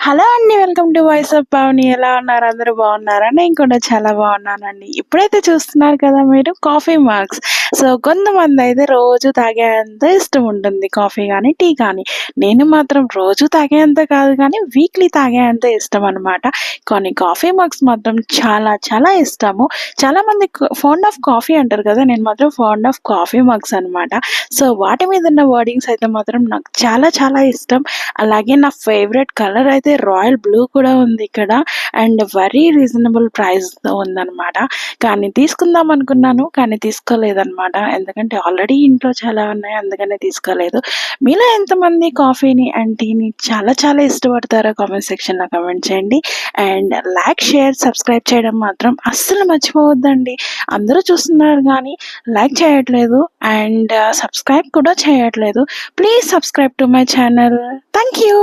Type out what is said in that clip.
Hello అండి. Welcome to voice of Pavani. ఎలా ఉన్నారు? అందరూ బాగున్నారా? నేను కూడా చాలా బాగున్నానండి. ఇప్పుడైతే చూస్తున్నారు కదా మీరు కాఫీ మగ్స్. సో, కొంతమందయితే రోజు తాగేంత ఇష్టం ఉంటుంది కాఫీ గానీ, టీ కానీ. నేను మాత్రం రోజు తాగేంత కాదు కానీ, వీక్లీ తాగేంత ఇష్టమనమాట. కానీ కాఫీ మగ్స్ మాత్రం చాలా చాలా ఇష్టము. చాలామంది ఫాండ్ ఆఫ్ కాఫీ అంటారు కదా! నేను మాత్రం ఫాండ్ ఆఫ్ కాఫీ మగ్స్ అనమాట. సో, వాటి మీద ఉన్న వర్డింగ్స్ అయితే మాత్రం నాకు చాలా చాలా ఇష్టం. అలాగే నా ఫేవరెట్ కలర్ అయితే రాయల్ బ్లూ కూడా ఉంది ఇక్కడ. అండ్ వెరీ రీజనబుల్ ప్రైస్‌తో ఉందనమాట. కానీ తీసుకుందాం అనుకున్నాను. కానీ తీసుకోలేదనమాట. ఎందుకంటే ఆల్రెడీ ఇంట్లో చాలా ఉన్నాయి. అందుకనే తీసుకోలేదు. మీలో ఎంతమంది కాఫీని అండ్ టీని చాలా చాలా ఇష్టపడతారో కామెంట్ సెక్షన్‌లో కామెంట్ చేయండి. అండ్ లైక్, షేర్, సబ్స్క్రైబ్ చేయడం మాత్రం అస్సలు మర్చిపోవద్దండి. అందరూ చూస్తున్నారు గానీ లైక్ చేయట్లేదు అండ్ సబ్స్క్రైబ్ కూడా చేయట్లేదు. Please subscribe to my channel. Thank you.